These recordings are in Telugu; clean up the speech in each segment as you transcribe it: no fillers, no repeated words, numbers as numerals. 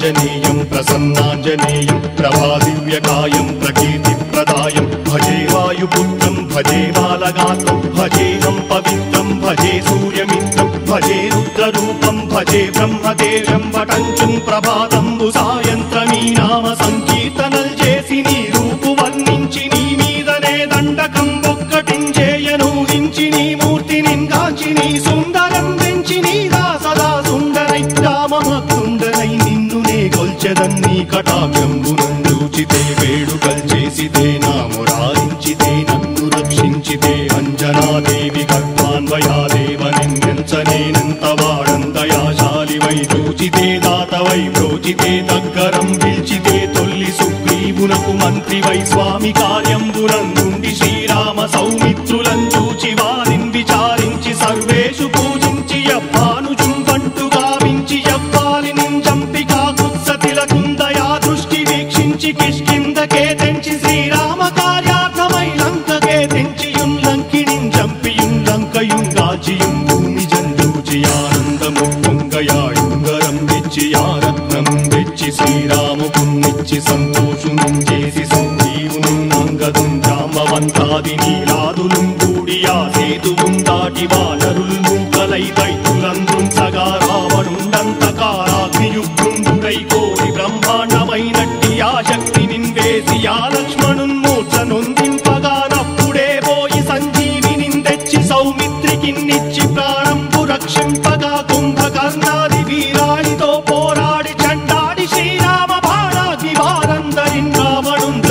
श्रीयाञ्जनेयं प्रसन्नाञ्जनेयं प्रभादिव्यकायं प्रकीर्तिप्रदायं भजे वायुपुत्रं भजे बालगात्रं भजेऽहं पवित्रं भजे सूर्यमित्रं भजे रुद्ररूपं भजे ब्रह्मदेव्यं वटञ्चुं प्रभाతంబు సాయంత్రమీ నామ సంకీర్తనల్ చేసి నీ రూపు వర్ణించి నీ మీదనే దండకం ఒక్కటించేయను హించి నీ మూర్తిని గాంచి నీ సుందరం వెంచి నీ దాసదా సుందరై రామభక్తుండనై నిన్నునే కొల్చెదన్ని కటాక్షంబునందూచితే వేడుకల్ చేసితే నామురారించితే నన్ను రక్షించితే అంజనాదేవి కర్మాన్వయాదేవనించనేనంత వాడంతయాశాలివై చూచితే దాతవై ప్రోచితే దగ్గరం పిలిచితే తొల్లి సుగ్రీవునకు మంత్రివై స్వామి కార్యంబునందుండి శ్రీరామ సౌమిత్రులను చూచి వారిని విచారించి సర్వేషు పూజించి యవ్వాను చుంబంటు గావించి యవ్వాలిని చంపి కాకుత్సతిలకుందయా దృష్టి వీక్షించి కిష్కిందకే తెంచి శ్రీరామ కార్యార్థమై లంకకే తెంచియున్ లంకిణిం చంపియున్ లంకయున్ రాజియున్ భూమి జందూచి ఆనందము పొంగయాయుంగరం తెచ్చి ఆరత్నం తెచ్చి శ్రీరాముకున్నిచ్చి సంతోషును చేసి సంజీవును అంగదుం జాంబవంతాది నీలాదులు కూడి ఆ సేతువుం దాటి వానరుల్ మూకలై దైత్యులందుంచగా రావణుండంతకారాగ్నియుగ్రుండుడై కోరి బ్రహ్మాండమైనట్టి ఆ శక్తిని వేసి ఆ లక్ష్మణున్ మూర్ఛనొందింపగా నప్పుడే పోయి సంజీవిని తెచ్చి సౌమిత్రికిన్నిచ్చి ప్రాణంబు రక్షింపగా కుంభకర్ణాది వీరాళితో పోరాడి చండాడి శ్రీరామ బాణాగ్ని వారందరిన్ రావణున్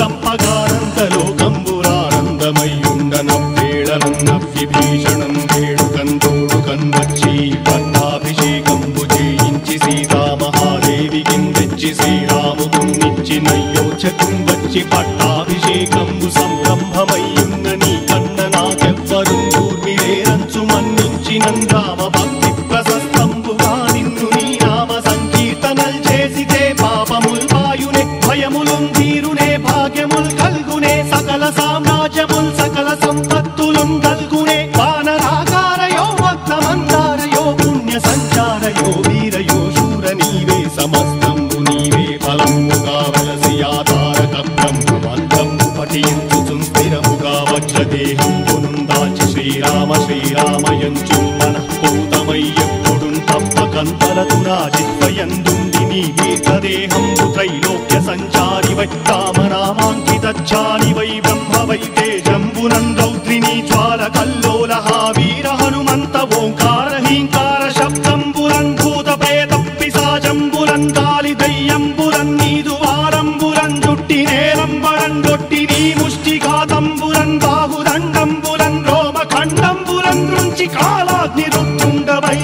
చంపగానంతలోకంబురానందమయ్యుండనవ్వేళనవ్విభీషణం వేడుకందోడుకన్ వచ్చి పట్టాభిషేకంబు చేయించి సీతామహాదేవికిన్ తెచ్చి శ్రీరాముకున్నిచ్చి నయ్యోచకున్ వచ్చి పట్టాభిషేకంబు సంరంభమయ్యున్న నీ కన్న నాకెవ్వరు దూర్మిలేరంచు మన్నించినన్ రామ భక్తి ప్రశస్తంబుగా నిన్ను నీ నామ సంకీర్తనల్ చేసితే పాపముల్ పాయునే భయములున్ తీరునే భాగ్యముల్ కల్గునే సకల సామ్రాజ్యముల్ సకల సంపత్తులున్ కల్గునే వానరాకారయో భక్తమందారయో పుణ్య సంచారయో వీరయో శూర నీవే సమస్తంబు నీవే ఫలముగా వలసి ఆధారక బ్రహ్మమంత్రంబు పఠించుచుం స్థిరముగా వజ్రదేహంబునుం దాచి శ్రీరామ శ్రీరామయంచు మనఃపూతమై ఎప్పుడున్ తప్పకంతలతు నా జిహ్వయందుండి నీ దీర్ఘదేహంబు త్రైలోక్య సంచారివై రామనామాంకితచ్చాలివై బ్రహ్మవై తేజంబునం రౌద్రిణీ జ్వాల కల్లోలహ వీర హనుమంత ఓంకార హీంకార శబ్దంబురం భూత ప్రేత పిశాచంబురం కాలి దయ్యంబురం నీదు వారంబురం జుట్టి నేలంబరం గొట్టి నీ ముష్టిఘాతంబురం బాహుదండంబురం రోమఖండంబురం నుంచి కాలాగ్ని రుత్తుండవై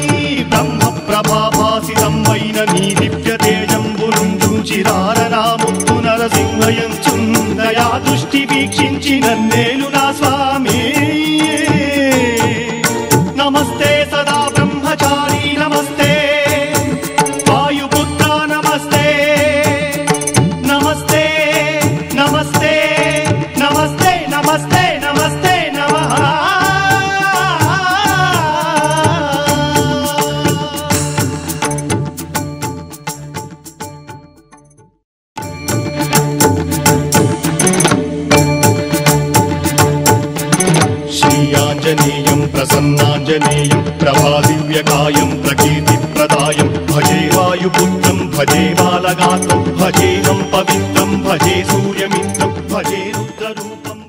బ్రహ్మ ప్రభాభాసితం వైన నీ దివ్య తేజంబురం చూచి రారనాముత్తు నరసింహయంచుందయా దృష్టి వీక్షించి నన్నేలు నా స్వామి నమస్తే సదా బ్రహ్మచారి నమస్తే వాయుపుత్ర నమస్తే నమస్తే నమస్తే నమస్తే నమస్తే నమస్తే నమః श्रीयाञ्जनेयं प्रसन्नाञ्जनेयं प्रभादिव्यकायं प्रकीर्तिप्रदायं भजे वायुपुत्रं भजे बालगात्रं भजेऽहं पवित्रं भजे सूर्यमित्रं भजे रुद्ररूपम्